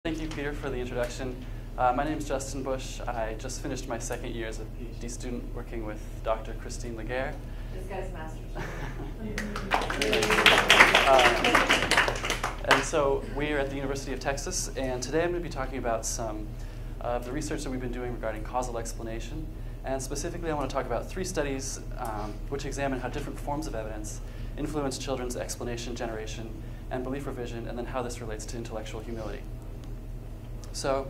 Thank you, Peter, for the introduction. My name is Justin Busch. I just finished my second year as a PhD student working with Dr. Cristine Legare. This guy's master's. And so we are at the University of Texas, and today I'm going to be talking about some of the research that we've been doing regarding causal explanation. And specifically, I want to talk about 3 studies which examine how different forms of evidence influence children's explanation generation and belief revision, and then how this relates to intellectual humility. So,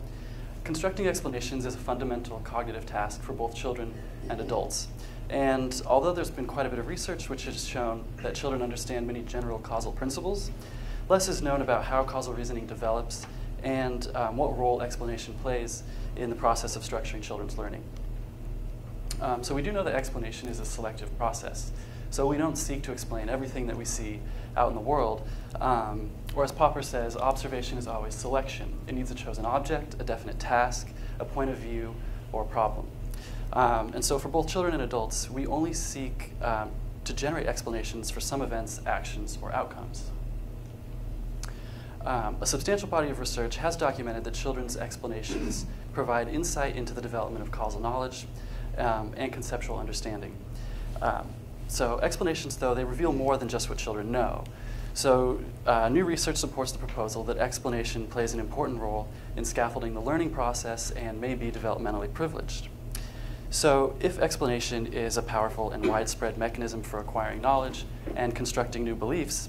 constructing explanations is a fundamental cognitive task for both children and adults. And although there's been quite a bit of research which has shown that children understand many general causal principles, less is known about how causal reasoning develops and what role explanation plays in the process of structuring children's learning. So we do know that explanation is a selective process. So we don't seek to explain everything that we see out in the world. Or as Popper says, observation is always selection. It needs a chosen object, a definite task, a point of view, or a problem. And so for both children and adults, we only seek to generate explanations for some events, actions, or outcomes. A substantial body of research has documented that children's explanations provide insight into the development of causal knowledge and conceptual understanding. So explanations, though, they reveal more than just what children know. So new research supports the proposal that explanation plays an important role in scaffolding the learning process and may be developmentally privileged. So if explanation is a powerful and widespread mechanism for acquiring knowledge and constructing new beliefs,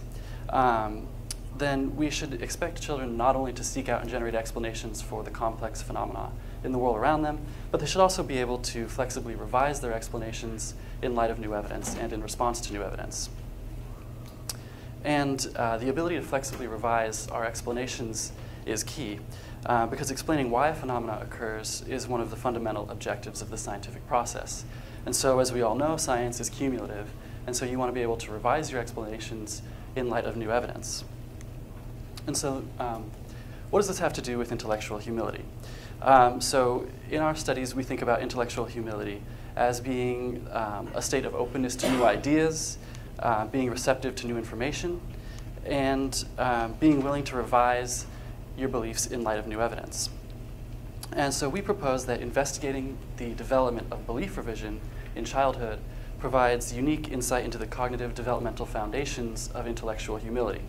then we should expect children not only to seek out and generate explanations for the complex phenomena in the world around them, but they should also be able to flexibly revise their explanations in light of new evidence and in response to new evidence. And the ability to flexibly revise our explanations is key, because explaining why a phenomena occurs is one of the fundamental objectives of the scientific process. And so, as we all know, science is cumulative, and so you want to be able to revise your explanations in light of new evidence. And so, what does this have to do with intellectual humility? So in our studies, we think about intellectual humility as being a state of openness to new ideas, being receptive to new information, and being willing to revise your beliefs in light of new evidence. And so we propose that investigating the development of belief revision in childhood provides unique insight into the cognitive developmental foundations of intellectual humility.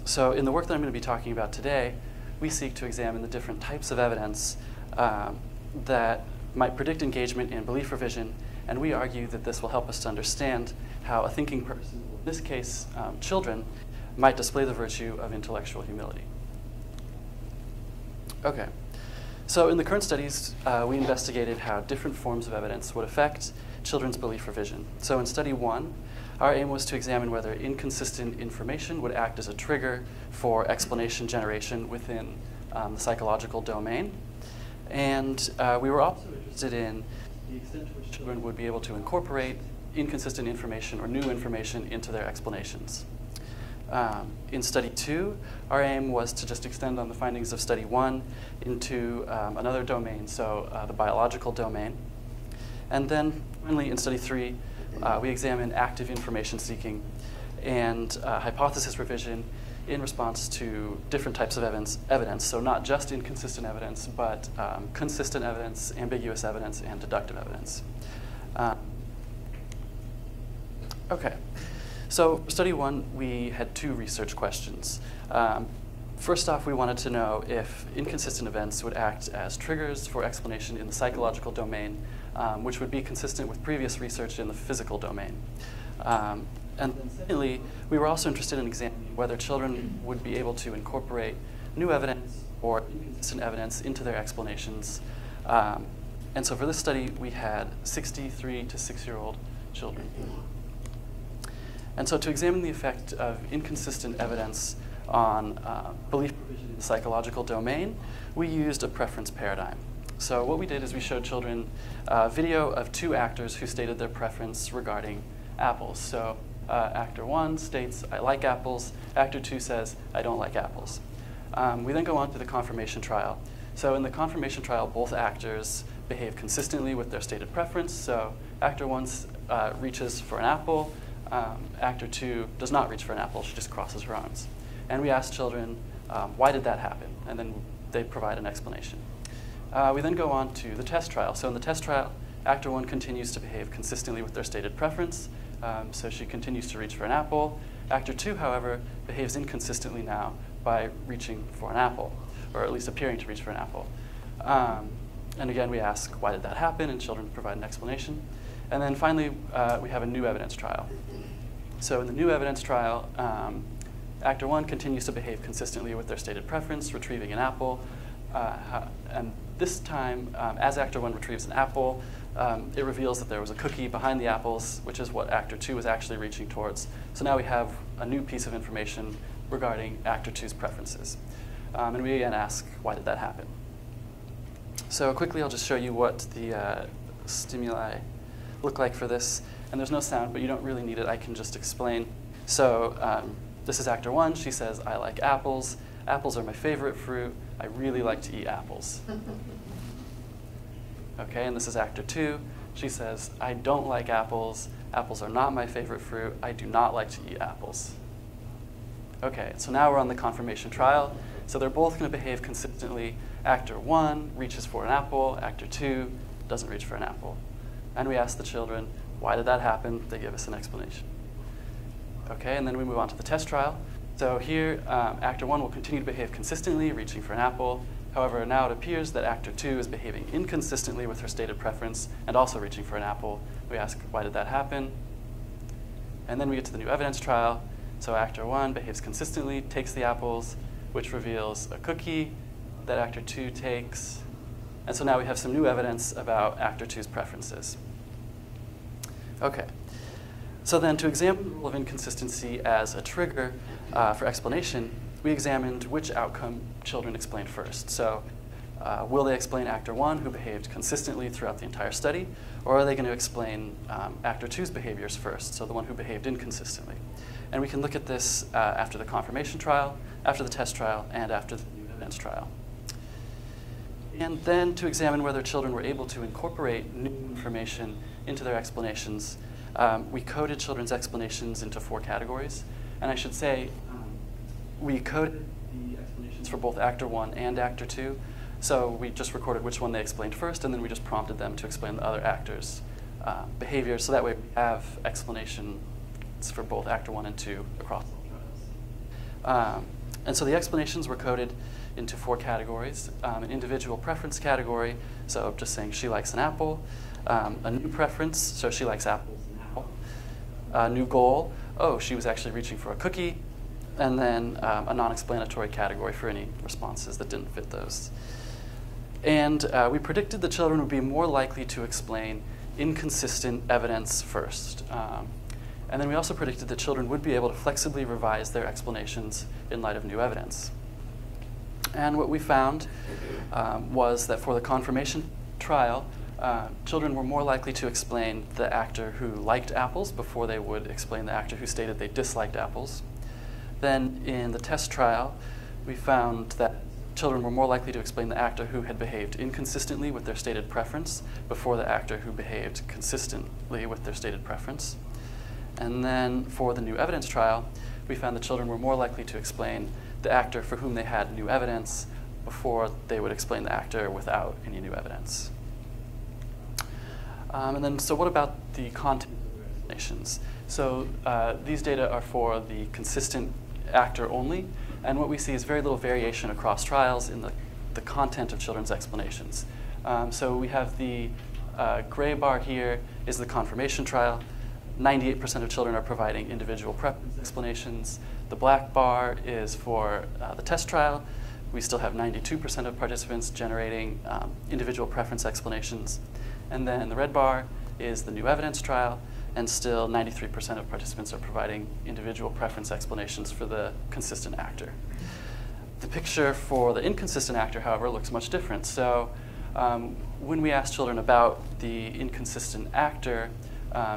So in the work that I'm going to be talking about today, we seek to examine the different types of evidence that might predict engagement in belief revision, and we argue that this will help us to understand how a thinking person, in this case children, might display the virtue of intellectual humility. Okay, so in the current studies, we investigated how different forms of evidence would affect children's belief revision. So in study 1, our aim was to examine whether inconsistent information would act as a trigger for explanation generation within the psychological domain. And we were also interested in the extent to which children would be able to incorporate inconsistent information or new information into their explanations. In study 2, our aim was to just extend on the findings of study 1 into another domain, so the biological domain. And then finally, in study 3, we examined active information seeking and hypothesis revision in response to different types of evidence. So not just inconsistent evidence, but consistent evidence, ambiguous evidence, and deductive evidence. Okay, so for study 1, we had 2 research questions. First off, we wanted to know if inconsistent events would act as triggers for explanation in the psychological domain, which would be consistent with previous research in the physical domain. And then secondly, we were also interested in examining whether children would be able to incorporate new evidence or inconsistent evidence into their explanations. And so for this study, we had 63 to 6-year-old children. And so to examine the effect of inconsistent evidence on belief revision in the psychological domain, we used a preference paradigm. So what we did is we showed children a video of 2 actors who stated their preference regarding apples. So actor 1 states, "I like apples." Actor 2 says, "I don't like apples." We then go on to the confirmation trial. So in the confirmation trial, both actors behave consistently with their stated preference. So actor 1 reaches for an apple. Actor 2 does not reach for an apple. She just crosses her arms. And we asked children why did that happen? And then they provide an explanation. We then go on to the test trial. So in the test trial, actor 1 continues to behave consistently with their stated preference. So she continues to reach for an apple. Actor 2, however, behaves inconsistently now by reaching for an apple, or at least appearing to reach for an apple. And again, we ask, why did that happen? And children provide an explanation. And then finally, we have a new evidence trial. So in the new evidence trial, actor 1 continues to behave consistently with their stated preference, retrieving an apple. And this time, as actor 1 retrieves an apple, it reveals that there was a cookie behind the apples, which is what actor 2 was actually reaching towards. So now we have a new piece of information regarding actor 2's preferences. And we again ask, why did that happen? So quickly, I'll just show you what the stimuli look like for this. And there's no sound, but you don't really need it. I can just explain. So this is actor 1. She says, I like apples. Apples are my favorite fruit. I really like to eat apples. Okay, and this is actor 2. She says, I don't like apples. Apples are not my favorite fruit. I do not like to eat apples. Okay, so now we're on the confirmation trial. So they're both going to behave consistently. Actor 1 reaches for an apple. Actor 2 doesn't reach for an apple. And we ask the children, why did that happen? They give us an explanation. Okay, and then we move on to the test trial. So here, actor 1 will continue to behave consistently, reaching for an apple. However, now it appears that actor 2 is behaving inconsistently with her stated preference and also reaching for an apple. We ask, why did that happen? And then we get to the new evidence trial. So actor 1 behaves consistently, takes the apples, which reveals a cookie that actor 2 takes. And so now we have some new evidence about actor 2's preferences. Okay. So then to examine the role of inconsistency as a trigger for explanation, we examined which outcome children explained first. So will they explain actor 1, who behaved consistently throughout the entire study, or are they going to explain actor 2's behaviors first, so the one who behaved inconsistently? And we can look at this after the confirmation trial, after the test trial, and after the new evidence trial. And then to examine whether children were able to incorporate new information into their explanations, we coded children's explanations into 4 categories. And I should say, we coded the explanations for both actor 1 and actor 2. So we just recorded which one they explained first, and then we just prompted them to explain the other actors' behaviors. So that way we have explanations for both actor 1 and 2 across the trials. And so the explanations were coded into 4 categories. An individual preference category, so just saying she likes an apple. A new preference, so she likes apples now. A new goal, oh, she was actually reaching for a cookie. And then a non-explanatory category for any responses that didn't fit those. And we predicted the children would be more likely to explain inconsistent evidence first. And then we also predicted that children would be able to flexibly revise their explanations in light of new evidence. And what we found was that for the confirmation trial, children were more likely to explain the actor who liked apples before they would explain the actor who stated they disliked apples. Then in the test trial, we found that children were more likely to explain the actor who had behaved inconsistently with their stated preference before the actor who behaved consistently with their stated preference. And then for the new evidence trial, we found that children were more likely to explain the actor for whom they had new evidence before they would explain the actor without any new evidence. And then, so what about the content of the explanations? So these data are for the consistent actor only, and what we see is very little variation across trials in the content of children's explanations. So we have the gray bar here is the confirmation trial. 98% of children are providing individual preference explanations. The black bar is for the test trial. We still have 92% of participants generating individual preference explanations. And then the red bar is the new evidence trial, and still 93% of participants are providing individual preference explanations for the consistent actor. The picture for the inconsistent actor, however, looks much different. So when we asked children about the inconsistent actor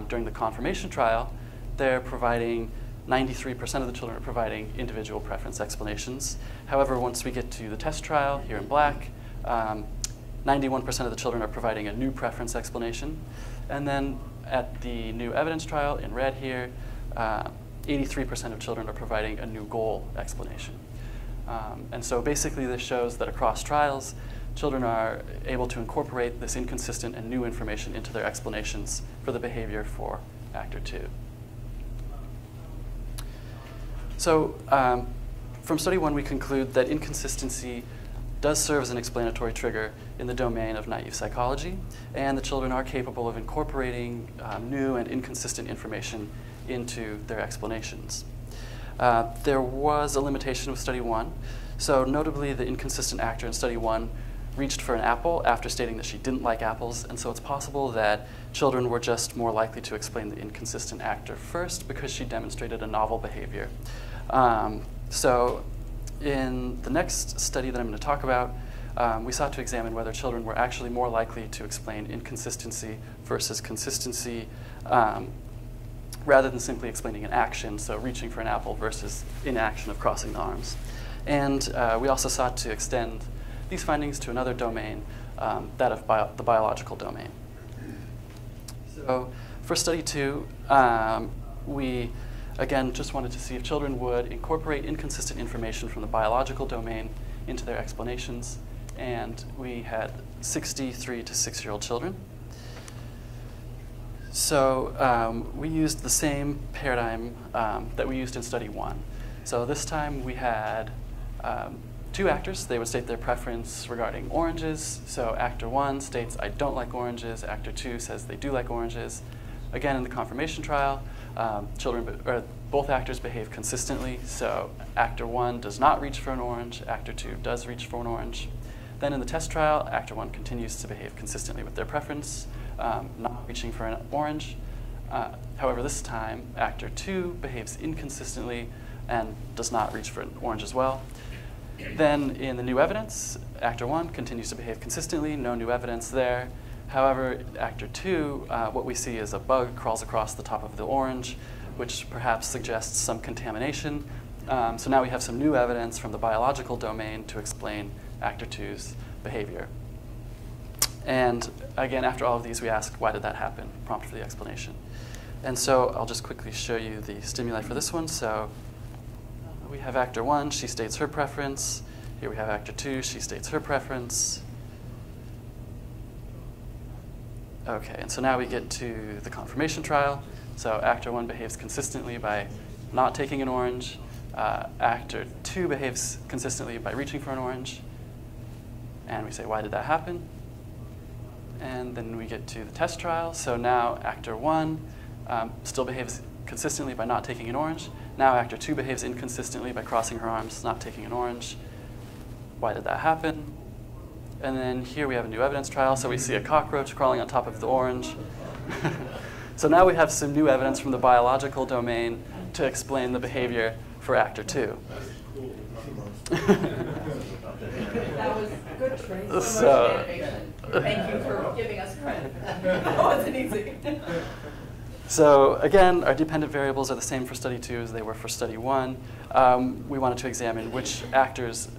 during the confirmation trial, they're providing 93% of the children are providing individual preference explanations. However, once we get to the test trial here in black, 91% of the children are providing a new preference explanation. And then at the new evidence trial in red here, 83% of children are providing a new goal explanation. And so basically this shows that across trials, children are able to incorporate this inconsistent and new information into their explanations for the behavior for actor 2. So from study 1, we conclude that inconsistency does serve as an explanatory trigger in the domain of naive psychology, and the children are capable of incorporating new and inconsistent information into their explanations. There was a limitation with study 1. So notably, the inconsistent actor in study 1 reached for an apple after stating that she didn't like apples, and so it's possible that children were just more likely to explain the inconsistent actor first because she demonstrated a novel behavior. So in the next study that I'm going to talk about, we sought to examine whether children were actually more likely to explain inconsistency versus consistency rather than simply explaining an action, so reaching for an apple versus inaction of crossing the arms. And we also sought to extend these findings to another domain, that of the biological domain. So for study 2, we again just wanted to see if children would incorporate inconsistent information from the biological domain into their explanations. And we had 63 to 6-year-old children. So we used the same paradigm that we used in study 1. So this time we had 2 actors. They would state their preference regarding oranges. So actor 1 states, I don't like oranges. Actor 2 says they do like oranges. Again, in the confirmation trial, both actors behave consistently. So actor 1 does not reach for an orange. Actor 2 does reach for an orange. Then in the test trial, actor 1 continues to behave consistently with their preference, not reaching for an orange. However, this time, actor 2 behaves inconsistently and does not reach for an orange as well. Then in the new evidence, actor 1 continues to behave consistently, no new evidence there. However, actor 2, what we see is a bug crawls across the top of the orange, which perhaps suggests some contamination. So now we have some new evidence from the biological domain to explain actor 2's behavior. And again, after all of these, we asked, why did that happen? Prompt for the explanation. And so I'll just quickly show you the stimuli for this one. So we have actor 1, she states her preference. Here we have actor 2, she states her preference. Okay, and so now we get to the confirmation trial. So actor 1 behaves consistently by not taking an orange. Actor 2 behaves consistently by reaching for an orange. And we say, why did that happen? And then we get to the test trial. So now actor 1 still behaves consistently by not taking an orange. Now actor 2 behaves inconsistently by crossing her arms, not taking an orange. Why did that happen? And then here we have a new evidence trial. So we see a cockroach crawling on top of the orange. So now we have some new evidence from the biological domain to explain the behavior for actor 2. That was good training. So, thank you for giving us credit. That wasn't easy. So again, our dependent variables are the same for study 2 as they were for study 1. We wanted to examine which actions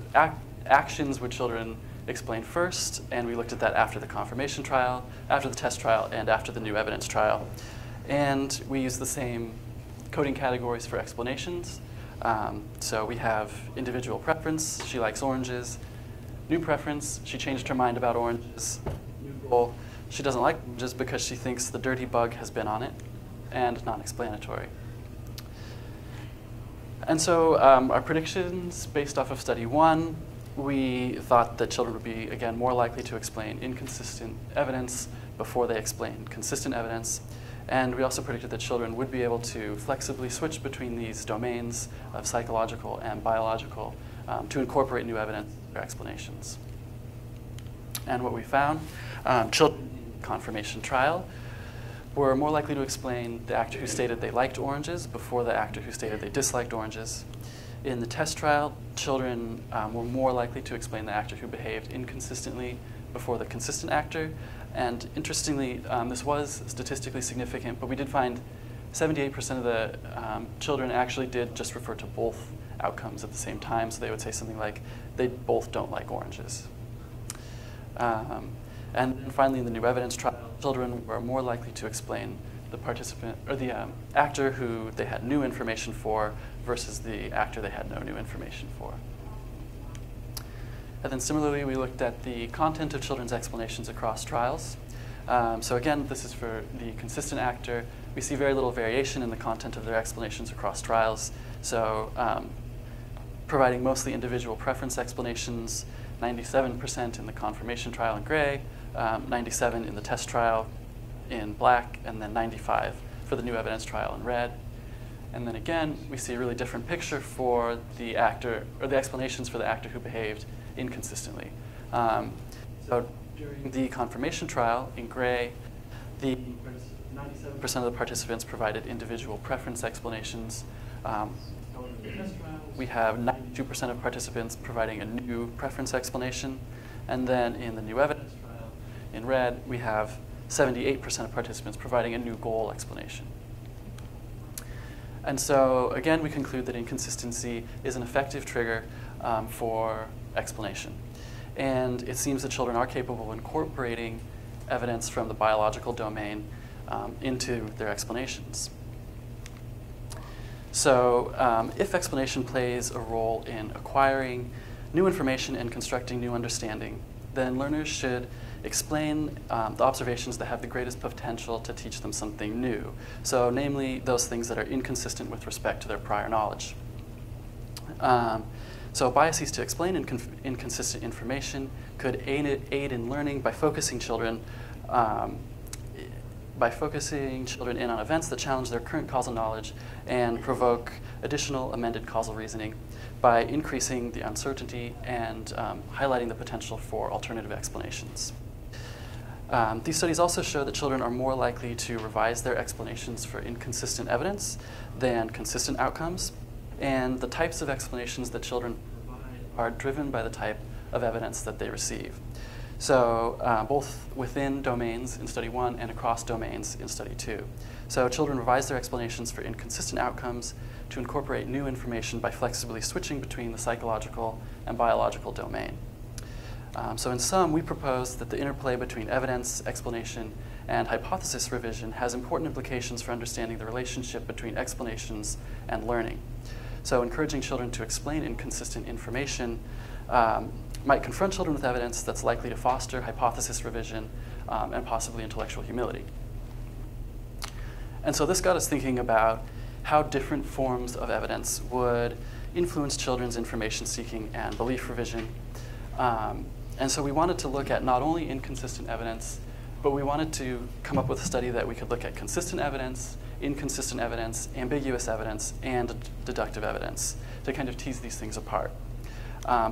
would children explain first, and we looked at that after the confirmation trial, after the test trial, and after the new evidence trial. And we used the same coding categories for explanations. So we have individual preference, she likes oranges. New preference, she changed her mind about oranges. New goal, she doesn't like oranges because she thinks the dirty bug has been on it. And non-explanatory. And so our predictions based off of study 1, we thought that children would be, again, more likely to explain inconsistent evidence before they explained consistent evidence. And we also predicted that children would be able to flexibly switch between these domains of psychological and biological to incorporate new evidence in their explanations. And what we found, children in confirmation trial were more likely to explain the actor who stated they liked oranges before the actor who stated they disliked oranges. In the test trial, children were more likely to explain the actor who behaved inconsistently before the consistent actor. And interestingly, this was statistically significant, but we did find 78% of the children actually did just refer to both outcomes at the same time. So they would say something like, they both don't like oranges. And finally, in the new evidence trial, children were more likely to explain the participant or the actor who they had new information for versus the actor they had no new information for. And then similarly, we looked at the content of children's explanations across trials. So again, this is for the consistent actor. We see very little variation in the content of their explanations across trials. So providing mostly individual preference explanations, 97% in the confirmation trial in gray, 97 in the test trial in black, and then 95 for the new evidence trial in red. And then again, we see a really different picture for the actor, or the explanations for the actor who behaved inconsistently. So during the confirmation trial in gray, the 97% of the participants provided individual preference explanations. We have 92% of participants providing a new preference explanation. And then in the new evidence trial in red, we have 78% of participants providing a new goal explanation. And so again, we conclude that inconsistency is an effective trigger for explanation. And it seems that children are capable of incorporating evidence from the biological domain into their explanations. So if explanation plays a role in acquiring new information and constructing new understanding, then learners should explain the observations that have the greatest potential to teach them something new. So namely, those things that are inconsistent with respect to their prior knowledge. So biases to explain inconsistent information could aid in learning by focusing children in on events that challenge their current causal knowledge and provoke additional amended causal reasoning by increasing the uncertainty and highlighting the potential for alternative explanations. These studies also show that children are more likely to revise their explanations for inconsistent evidence than consistent outcomes, and the types of explanations that children provide are driven by the type of evidence that they receive. So both within domains in study 1 and across domains in study 2. So children revise their explanations for inconsistent outcomes to incorporate new information by flexibly switching between the psychological and biological domain. So in sum, we propose that the interplay between evidence, explanation, and hypothesis revision has important implications for understanding the relationship between explanations and learning. So encouraging children to explain inconsistent information might confront children with evidence that's likely to foster hypothesis revision and possibly intellectual humility. And so this got us thinking about how different forms of evidence would influence children's information seeking and belief revision. And so we wanted to look at not only inconsistent evidence, but we wanted to come up with a study that we could look at consistent evidence, inconsistent evidence, ambiguous evidence, and deductive evidence to kind of tease these things apart.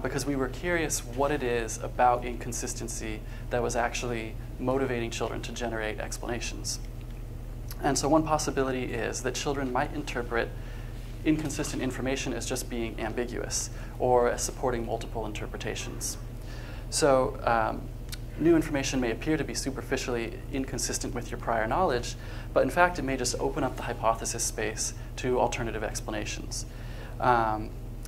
Because we were curious what it is about inconsistency that was actually motivating children to generate explanations. And so one possibility is that children might interpret inconsistent information as just being ambiguous or as supporting multiple interpretations. So new information may appear to be superficially inconsistent with your prior knowledge, but in fact it may just open up the hypothesis space to alternative explanations.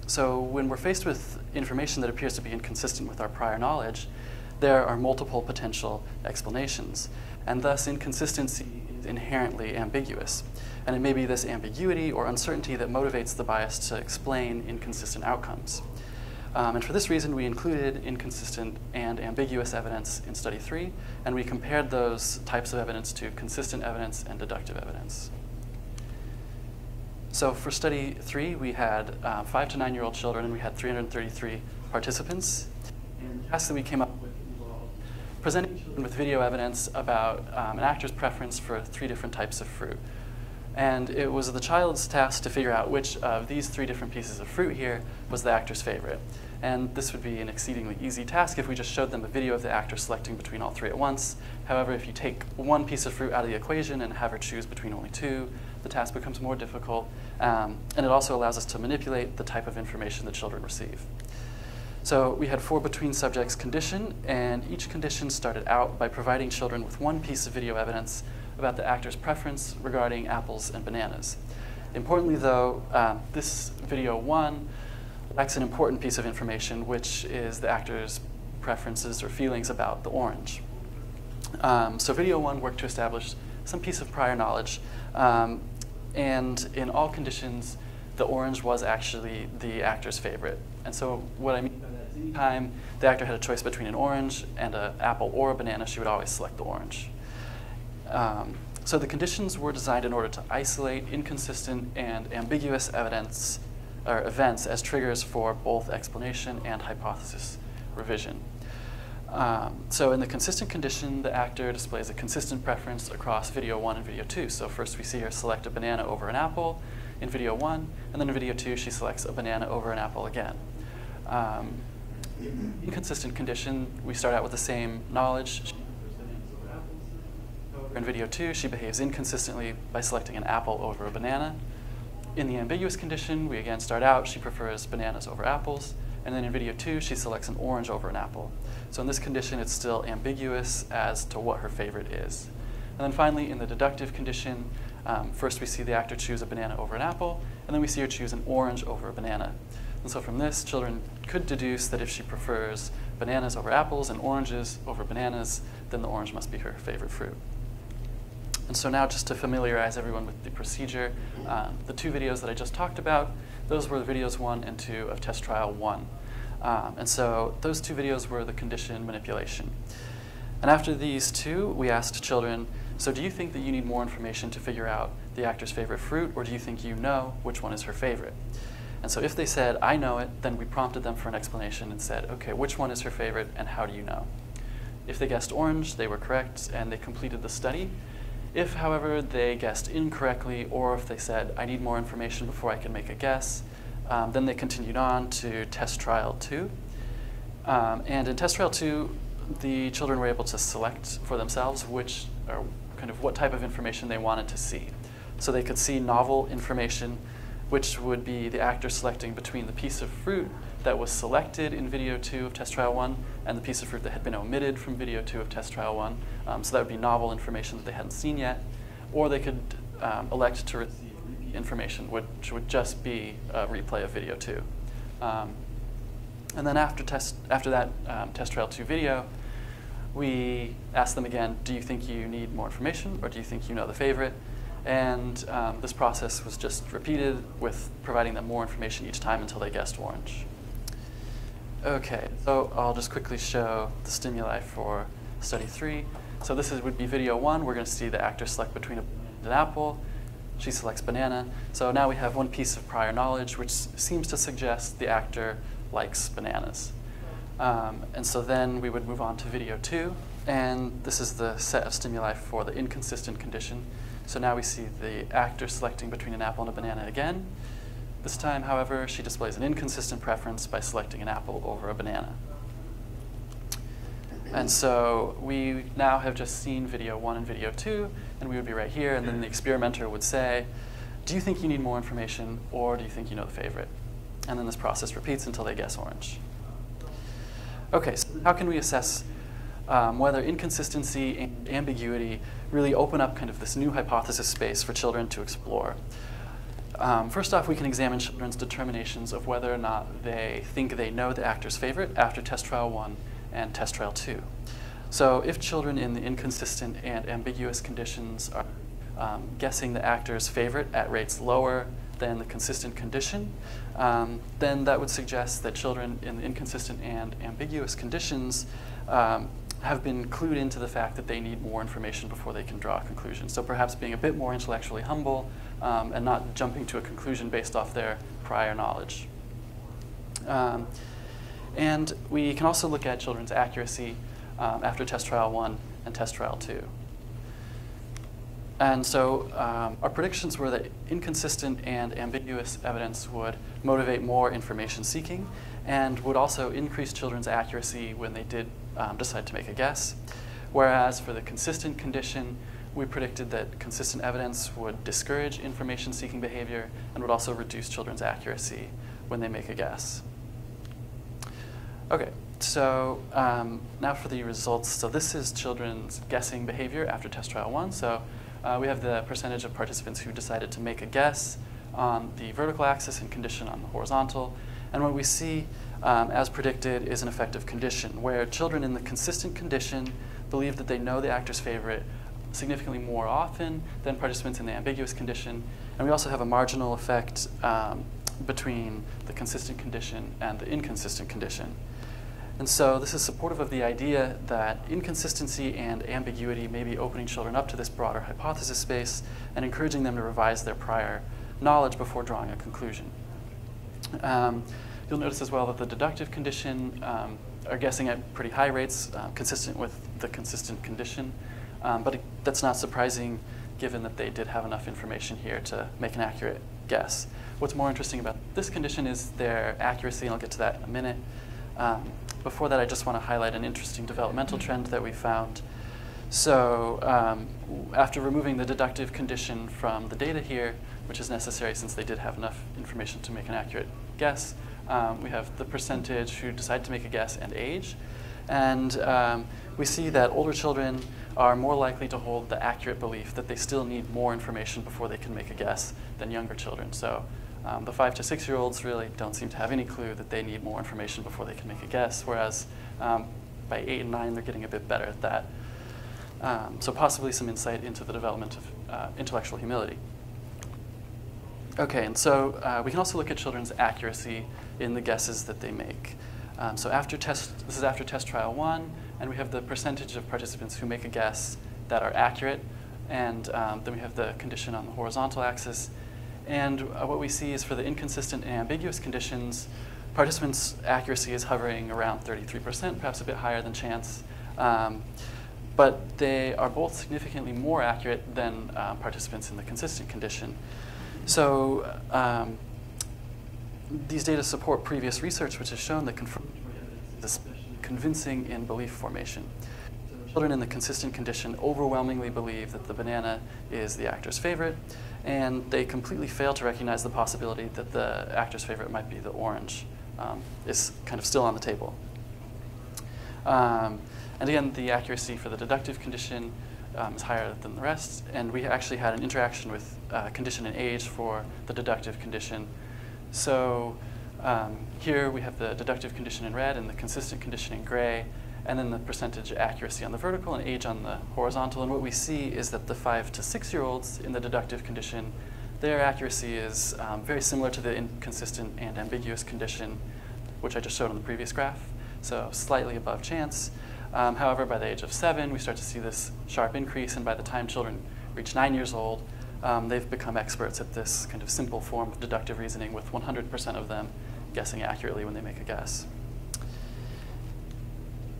So when we're faced with information that appears to be inconsistent with our prior knowledge, there are multiple potential explanations, and thus inconsistency is inherently ambiguous. And it may be this ambiguity or uncertainty that motivates the bias to explain inconsistent outcomes. And for this reason, we included inconsistent and ambiguous evidence in study 3, and we compared those types of evidence to consistent evidence and deductive evidence. So for study 3, we had 5 to 9-year-old children, and we had 333 participants. And the task that we came up with involved presenting children with video evidence about an actor's preference for 3 different types of fruit. And it was the child's task to figure out which of these 3 different pieces of fruit here was the actor's favorite. And this would be an exceedingly easy task if we just showed them a video of the actor selecting between all 3 at once. However, if you take one piece of fruit out of the equation and have her choose between only 2, the task becomes more difficult. And it also allows us to manipulate the type of information that children receive. So we had 4 between subjects condition, and each condition started out by providing children with one piece of video evidence about the actor's preference regarding apples and bananas. Importantly, though, this video 1 lacks an important piece of information, which is the actor's preferences or feelings about the orange. So video 1 worked to establish some piece of prior knowledge, and in all conditions, the orange was actually the actor's favorite. And so what I mean by that is anytime the actor had a choice between an orange and an apple or a banana, she would always select the orange. So the conditions were designed in order to isolate inconsistent and ambiguous evidence or events as triggers for both explanation and hypothesis revision. So in the consistent condition, the actor displays a consistent preference across video 1 and video 2. So first we see her select a banana over an apple in video 1, and then in video 2 she selects a banana over an apple again. Inconsistent condition, we start out with the same knowledge. In video 2, she behaves inconsistently by selecting an apple over a banana. In the ambiguous condition, we again start out, she prefers bananas over apples, and then in video 2, she selects an orange over an apple. So in this condition, it's still ambiguous as to what her favorite is. And then finally, in the deductive condition, first we see the actor choose a banana over an apple, and then we see her choose an orange over a banana. And so from this, children could deduce that if she prefers bananas over apples and oranges over bananas, then the orange must be her favorite fruit. And so now, just to familiarize everyone with the procedure, the 2 videos that I just talked about, those were the videos 1 and 2 of test trial 1. And so those 2 videos were the condition manipulation. And after these 2, we asked children, so do you think that you need more information to figure out the actor's favorite fruit, or do you think you know which one is her favorite? And so if they said, I know it, then we prompted them for an explanation and said, okay, which one is her favorite and how do you know? If they guessed orange, they were correct and they completed the study. If, however, they guessed incorrectly, or if they said, I need more information before I can make a guess, then they continued on to test trial 2. And in test trial 2, the children were able to select for themselves which, or kind of what type of information they wanted to see. So they could see novel information, which would be the actor selecting between the piece of fruit that was selected in video 2 of test trial 1 and the piece of fruit that had been omitted from video 2 of test trial 1. So that would be novel information that they hadn't seen yet. Or they could elect to receive information, which would just be a replay of video 2. And then after that test trial 2 video, we asked them again, do you think you need more information, or do you think you know the favorite? And this process was just repeated with providing them more information each time until they guessed orange. Okay, so I'll just quickly show the stimuli for study 3. So this would be video 1. We're going to see the actor select between an apple. She selects banana. So now we have one piece of prior knowledge, which seems to suggest the actor likes bananas. And so then we would move on to video 2. And this is the set of stimuli for the inconsistent condition. So now we see the actor selecting between an apple and a banana again. This time, however, she displays an inconsistent preference by selecting an apple over a banana. And so we now have just seen video 1 and video 2, and we would be right here, and then the experimenter would say, do you think you need more information, or do you think you know the favorite? And then this process repeats until they guess orange. Okay, so how can we assess whether inconsistency and ambiguity really open up kind of this new hypothesis space for children to explore? First off, we can examine children's determinations of whether or not they think they know the actor's favorite after test trial 1 and test trial 2. So if children in the inconsistent and ambiguous conditions are guessing the actor's favorite at rates lower than the consistent condition, then that would suggest that children in the inconsistent and ambiguous conditions have been clued into the fact that they need more information before they can draw a conclusion. So perhaps being a bit more intellectually humble and not jumping to a conclusion based off their prior knowledge. And we can also look at children's accuracy after test trial 1 and test trial 2. And so our predictions were that inconsistent and ambiguous evidence would motivate more information seeking and would also increase children's accuracy when they did decide to make a guess. Whereas for the consistent condition, we predicted that consistent evidence would discourage information seeking behavior and would also reduce children's accuracy when they make a guess. Okay, so now for the results. So this is children's guessing behavior after test trial 1. So we have the percentage of participants who decided to make a guess on the vertical axis and condition on the horizontal. And what we see, as predicted, is an effective condition, where children in the consistent condition believe that they know the actor's favorite significantly more often than participants in the ambiguous condition. And we also have a marginal effect between the consistent condition and the inconsistent condition. And so this is supportive of the idea that inconsistency and ambiguity may be opening children up to this broader hypothesis space and encouraging them to revise their prior knowledge before drawing a conclusion. You'll notice as well that the deductive condition are guessing at pretty high rates, consistent with the consistent condition. But that's not surprising given that they did have enough information here to make an accurate guess. What's more interesting about this condition is their accuracy, and I'll get to that in a minute. Before that, I just want to highlight an interesting developmental trend that we found. So after removing the deductive condition from the data here, which is necessary since they did have enough information to make an accurate guess, we have the percentage who decide to make a guess and age. And we see that older children are more likely to hold the accurate belief that they still need more information before they can make a guess than younger children. So the 5 to 6-year-olds really don't seem to have any clue that they need more information before they can make a guess, whereas by 8 and 9, they're getting a bit better at that. So possibly some insight into the development of intellectual humility. Okay, and so we can also look at children's accuracy in the guesses that they make. So this is after test trial 1, and we have the percentage of participants who make a guess that are accurate, and then we have the condition on the horizontal axis. And what we see is for the inconsistent and ambiguous conditions, participants' accuracy is hovering around 33%, perhaps a bit higher than chance. But they are both significantly more accurate than participants in the consistent condition. So these data support previous research, which has shown that confirmatory evidence is especially convincing in belief formation. So children in the consistent condition overwhelmingly believe that the banana is the actor's favorite, and they completely fail to recognize the possibility that the actor's favorite might be the orange. Is kind of still on the table. And again, the accuracy for the deductive condition is higher than the rest, and we actually had an interaction with condition and age for the deductive condition. So here we have the deductive condition in red and the consistent condition in gray, and then the percentage accuracy on the vertical and age on the horizontal. And what we see is that the 5 to 6-year-olds in the deductive condition, their accuracy is very similar to the inconsistent and ambiguous condition, which I just showed on the previous graph, so slightly above chance. However, by the age of 7, we start to see this sharp increase, and by the time children reach 9 years old, they've become experts at this kind of simple form of deductive reasoning, with 100% of them guessing accurately when they make a guess.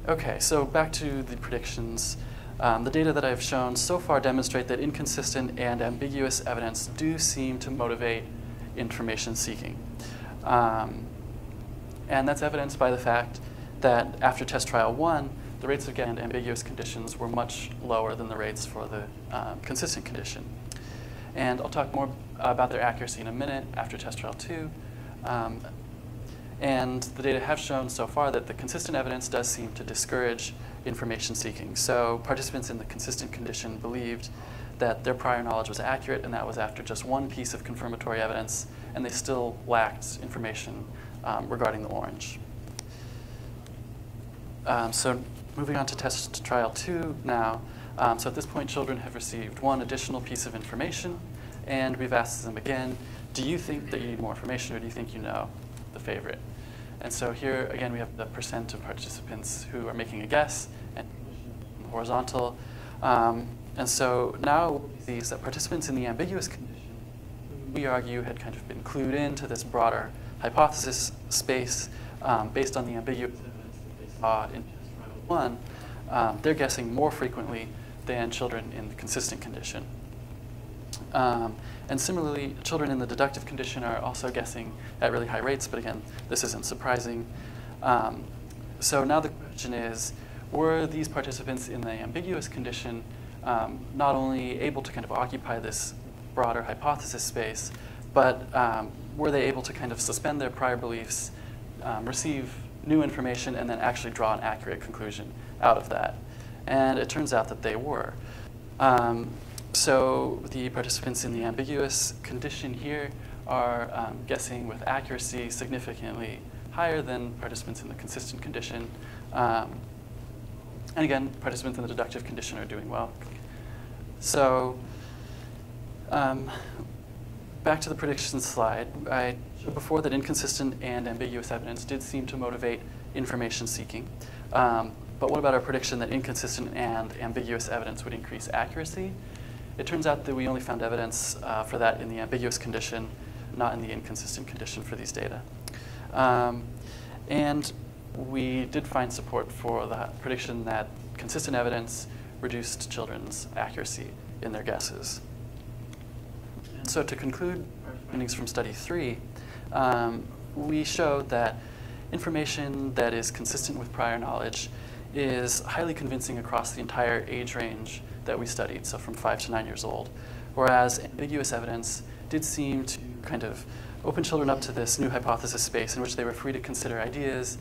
Okay, so back to the predictions. The data that I've shown so far demonstrate that inconsistent and ambiguous evidence do seem to motivate information seeking. And that's evidenced by the fact that after test trial 1, the rates of guess and ambiguous conditions were much lower than the rates for the consistent condition. And I'll talk more about their accuracy in a minute after test trial 2. And the data have shown so far that the consistent evidence does seem to discourage information seeking. So participants in the consistent condition believed that their prior knowledge was accurate, and that was after just one piece of confirmatory evidence, and they still lacked information regarding the orange. So moving on to test trial 2 now. So at this point, children have received one additional piece of information, and we've asked them again, do you think that you need more information, or do you think you know the favorite? And so here, again, we have the percent of participants who are making a guess, and horizontal. And so now we see that participants in the ambiguous condition, we argue, had kind of been clued into this broader hypothesis space based on the ambiguous evidence that they saw in test trial 1. They're guessing more frequently than children in the consistent condition. And similarly, children in the deductive condition are also guessing at really high rates, but again, this isn't surprising. So now the question is, were these participants in the ambiguous condition not only able to kind of occupy this broader hypothesis space, but were they able to kind of suspend their prior beliefs, receive new information, and then actually draw an accurate conclusion out of that? And it turns out that they were. So the participants in the ambiguous condition here are guessing with accuracy significantly higher than participants in the consistent condition. And again, participants in the deductive condition are doing well. So back to the prediction slide. I showed before that inconsistent and ambiguous evidence did seem to motivate information seeking. But what about our prediction that inconsistent and ambiguous evidence would increase accuracy? It turns out that we only found evidence for that in the ambiguous condition, not in the inconsistent condition for these data. And we did find support for the prediction that consistent evidence reduced children's accuracy in their guesses. And so to conclude our findings from study 3, we showed that information that is consistent with prior knowledge is highly convincing across the entire age range that we studied, so from 5 to 9 years old, whereas ambiguous evidence did seem to kind of open children up to this new hypothesis space in which they were free to consider ideas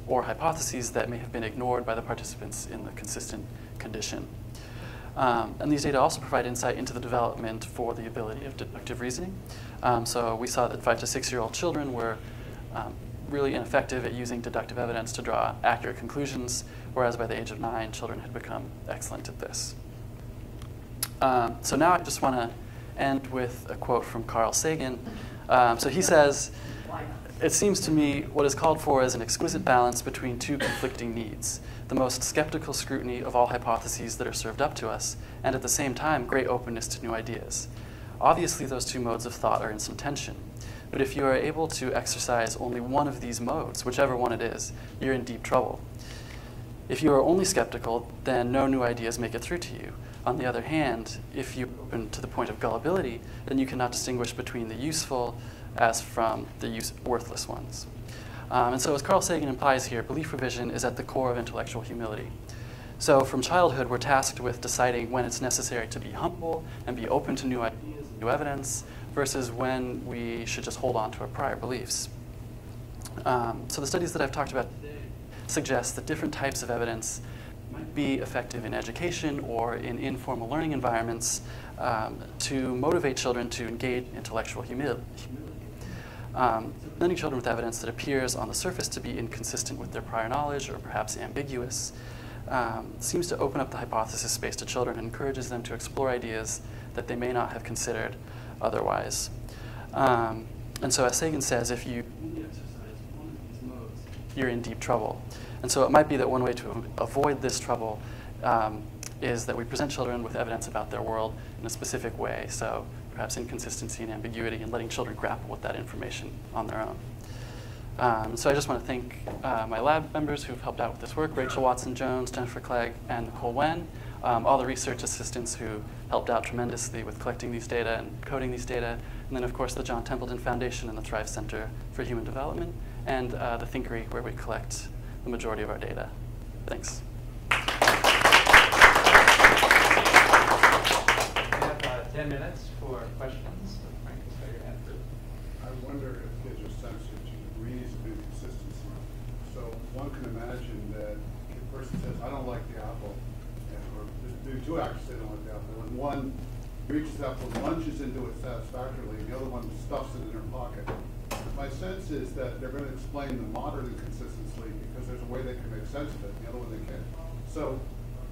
or hypotheses that may have been ignored by the participants in the consistent condition. And these data also provide insight into the development for the ability of deductive reasoning. So we saw that 5 to 6-year-old children were really ineffective at using deductive evidence to draw accurate conclusions, whereas by the age of 9, children had become excellent at this. So now I just want to end with a quote from Carl Sagan. So he says, "It seems to me what is called for is an exquisite balance between two conflicting needs, the most skeptical scrutiny of all hypotheses that are served up to us, and at the same time, great openness to new ideas. Obviously, those two modes of thought are in some tension. But if you are able to exercise only one of these modes, whichever one it is, you're in deep trouble. If you are only skeptical, then no new ideas make it through to you. On the other hand, if you open to the point of gullibility, then you cannot distinguish between the useful as from the worthless ones." And so as Carl Sagan implies here, belief revision is at the core of intellectual humility. So from childhood, we're tasked with deciding when it's necessary to be humble and be open to new ideas, new evidence, versus when we should just hold on to our prior beliefs. So the studies that I've talked about today suggest that different types of evidence might be effective in education or in informal learning environments to motivate children to engage in intellectual humility. Presenting children with evidence that appears on the surface to be inconsistent with their prior knowledge or perhaps ambiguous seems to open up the hypothesis space to children and encourages them to explore ideas that they may not have considered otherwise. And so as Sagan says, if you exercise one of these modes, you're in deep trouble. And so it might be that one way to avoid this trouble is that we present children with evidence about their world in a specific way. So perhaps inconsistency and ambiguity, and letting children grapple with that information on their own. So I just want to thank my lab members who've helped out with this work, Rachel Watson-Jones, Jennifer Clegg, and Nicole Wen, all the research assistants who helped out tremendously with collecting these data and coding these data, and then of course the John Templeton Foundation and the Thrive Center for Human Development, and the Thinkery, where we collect the majority of our data. Thanks. We have 10 minutes for questions. Frank, is that your hand first? I wonder if there's a sense of degrees of inconsistency. So one can imagine that if a person says, "I don't like the apple," or there are two actors say they don't like the apple, and one reaches the apple and lunges into it satisfactorily, and the other one stuffs it in her pocket. My sense is that they're going to explain the modern inconsistency because there's a way they can make sense of it, and the other one they can't. So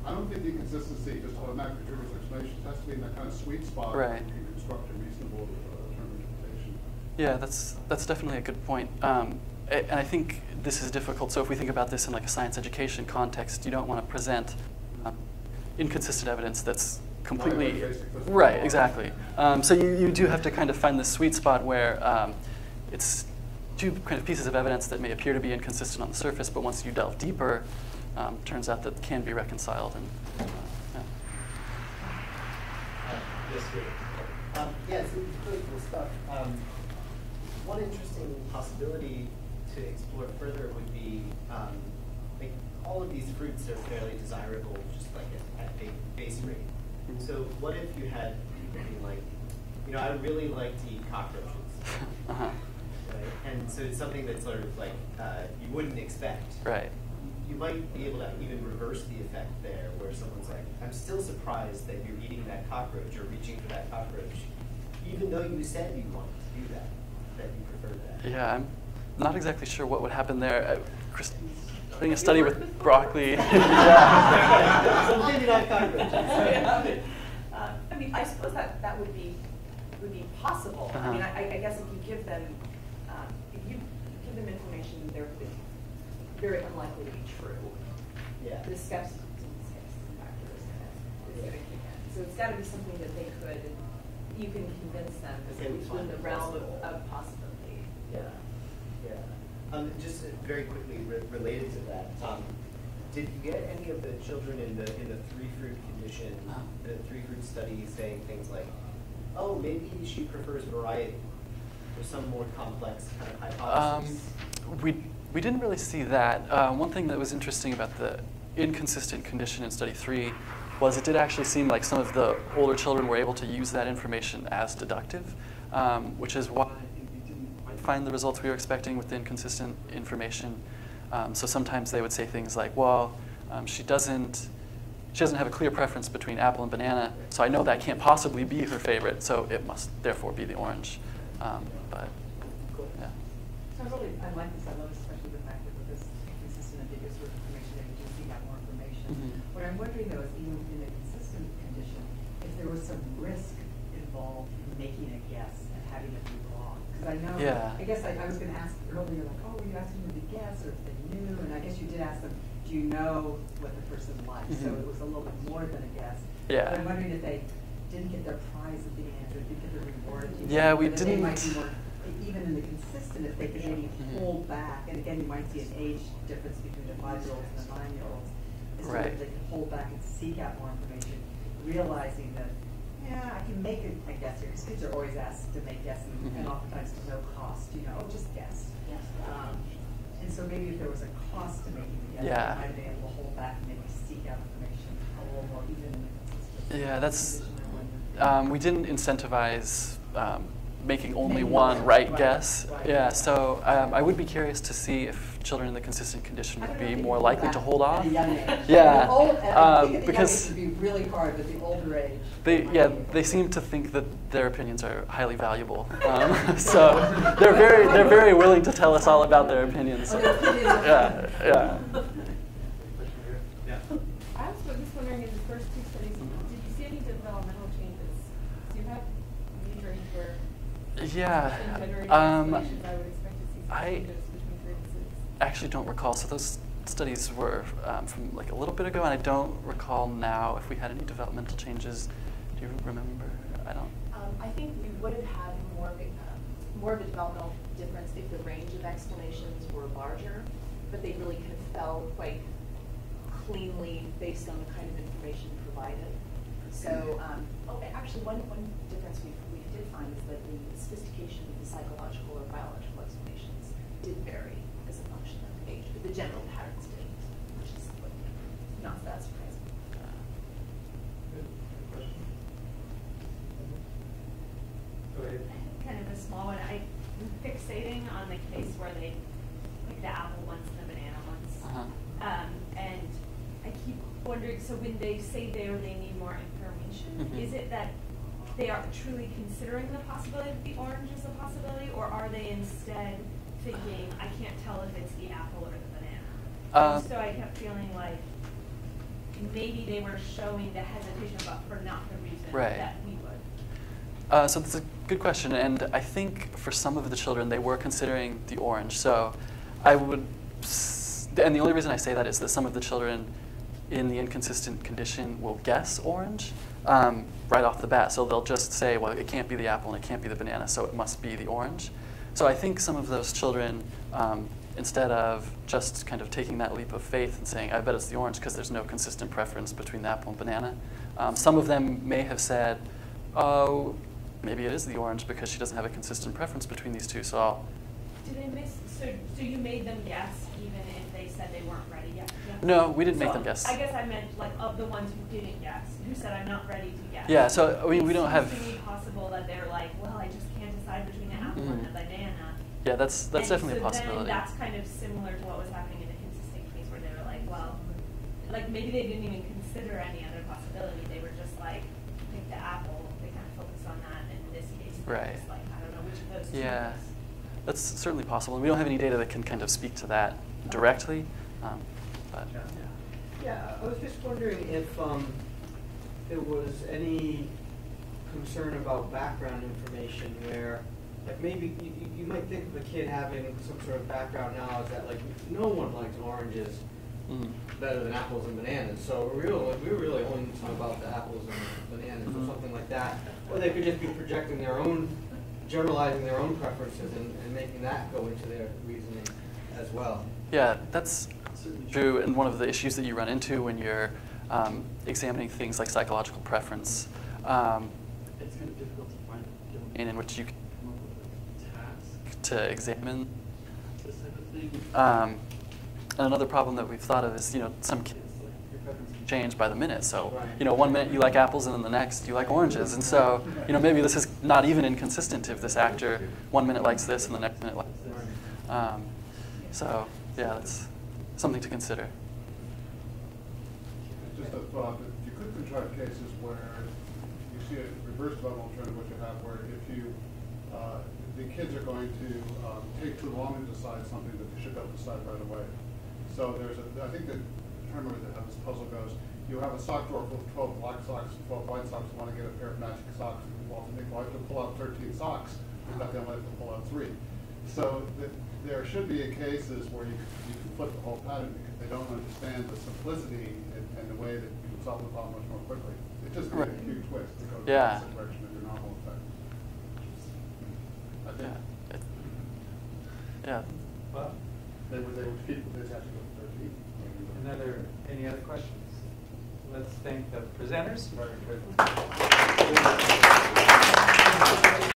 I don't think the inconsistency just automatically triggers explanation. It has to be in that kind of sweet spot where you can construct a reasonable term interpretation. Yeah, that's definitely a good point. And I think this is difficult. So if we think about this in like a science education context, you don't want to present inconsistent evidence that's completely right. Exactly. So you do have to kind of find this sweet spot where it's two kind of pieces of evidence that may appear to be inconsistent on the surface, but once you delve deeper, turns out that can be reconciled. And yeah. Yes, sir. Yeah, it's really cool stuff. One interesting possibility to explore further would be like all of these fruits are fairly desirable, just like at base rate. Mm-hmm. So what if you had people being like, you know, I really like to eat cockroaches. Uh-huh. Right? And so it's something that's sort of like you wouldn't expect. Right. You might be able to even reverse the effect there, where someone's like, I'm still surprised that you're eating that cockroach or reaching for that cockroach, even though you said you wanted to do that you preferred that. Yeah, I'm not exactly sure what would happen there. Cristine's doing a study with broccoli. So maybe not cockroaches. I mean, I suppose that would be possible. Uh-huh. I mean, I guess if you give them information, very unlikely to be true. Yeah. The skepticism factor is going to kick in. So it's got to be something that they could, you can convince them within the realm of possibility. Yeah, yeah. Just very quickly related to that, did you get any of the children in the three fruit condition, the three fruit study, saying things like, "Oh, maybe she prefers variety," or some more complex kind of hypothesis? We didn't really see that. One thing that was interesting about the inconsistent condition in study 3 was it did actually seem like some of the older children were able to use that information as deductive, which is why we didn't quite find the results we were expecting with the inconsistent information. So sometimes they would say things like, well, she doesn't have a clear preference between apple and banana, so I know that can't possibly be her favorite, so it must therefore be the orange. But yeah. So I like this. I love especially the fact that with this inconsistent ambiguous sort of information that you do see have more information. What I'm wondering though is even in a consistent condition, if there was some risk involved in making a guess and having it be wrong. Because I know, I guess I was going to ask earlier, like, oh, were you asking them to guess or if they knew? And I guess you did ask them, do you know what the person likes? So it was a little bit more than a guess. Yeah. But I'm wondering if they didn't get their prize at the end or didn't get their reward. Yeah, we They might didn't. be more, even in the consistent, if they could maybe hold back, and again, you might see an age difference between the 5-year-olds and the 9-year-olds. Right. If they could hold back and seek out more information, realizing that, yeah, I can make a guess here, because kids are always asked to make guesses, and oftentimes to no cost, oh, just guess. Yes. And so maybe if there was a cost to making the guess, they might be able to hold back and maybe seek out information a little more, even in the consistent condition. We didn't incentivize making only Maybe one one. right guess. Right. Yeah, so I would be curious to see if children in the consistent condition would be more likely to hold off. Yeah, because it would be really hard, but the older age. they seem to think that their opinions are highly valuable. So they're very willing to tell us all about their opinions. Yeah. I was just wondering, in the first two studies, did you see any developmental changes? Do you have major age where Yeah. in generating explanations, I would expect to see some I changes between 3 and 6? actually don't recall. So those studies were from like a little bit ago, and I don't recall now if we had any developmental changes. Do you remember? I don't. I think we would have had more of a developmental difference if the range of explanations were larger, but they really kind of fell quite cleanly based on the kind of information provided. So, actually, one difference we did find is that the sophistication of the psychological or biological explanations did vary as a function of age, but the general patterns didn't, which is not that surprising. Good. Question? Go ahead. Kind of a small one. I'm fixating on the case where they pick the apple ones and the banana ones. And I keep wondering, so when they say they need more information, is it that they are truly considering the possibility of the orange as a possibility, or are they instead thinking, I can't tell if it's the apple or the banana? So I kept feeling like maybe they were showing the hesitation, but for not the reason that we would. So that's a good question, and I think for some of the children they were considering the orange. So I would, and the only reason I say that is that some of the children in the inconsistent condition will guess orange right off the bat. So they'll just say, well, it can't be the apple and it can't be the banana, so it must be the orange. So I think some of those children, instead of just kind of taking that leap of faith and saying, I bet it's the orange because there's no consistent preference between the apple and banana, some of them may have said, oh, maybe it is the orange because she doesn't have a consistent preference between these two, so I'll... Do they miss, so you made them guess even if they said they weren't ready yet? No, we didn't make them guess. I guess I meant like of the ones who didn't guess, who said I'm not ready to guess. Yeah, so I mean, we don't have... It seems to me possible that they're like, well, I just can't decide between the apple and the banana. Yeah, that's definitely a possibility. Then that's kind of similar to what was happening in the consistent case where they were like, well, like maybe they didn't even consider any other possibility. They were just like, pick the apple. They kind of focused on that. And in this case, right. Just like, I don't know which of those two. Yeah, that's certainly possible. We don't have any data that can kind of speak to that directly. But yeah, I was just wondering if there was any concern about background information where like maybe you might think of a kid having some sort of background knowledge that like no one likes oranges better than apples and bananas. So we were really only talking about the apples and bananas or something like that. Or they could just be projecting their own, generalizing their own preferences and making that go into their reasoning as well. Yeah, that's true, and one of the issues that you run into when you're examining things like psychological preference. It's kind of difficult to find in which you can come up with a task to examine this type of thing. And another problem that we've thought of is, some kids, like, your preference can change by the minute. So, one minute you like apples, and then the next you like oranges. And so, maybe this is not even inconsistent if this actor 1 minute likes this and the next minute likes this. So, yeah, that's something to consider. Just a thought that you could contrive cases where you see a reverse developmental trend of what you have, where if you the kids are going to take too long to decide something that they should be able to decide right away. So I think that, I remember how this puzzle goes. You have a sock drawer full of 12 black socks and 12 white socks. You want to get a pair of matching socks. Well, I have to pull out 13 socks. You've got them, I have to pull out 3. So there should be cases where you can flip the whole pattern because they don't understand the simplicity and the way that you can solve the problem much more quickly. It just gives a huge twist to go to the opposite direction of your novel effect. I think. Yeah. Well, They would keep this actually go to 13. any other questions? Let's thank the presenters. Very good.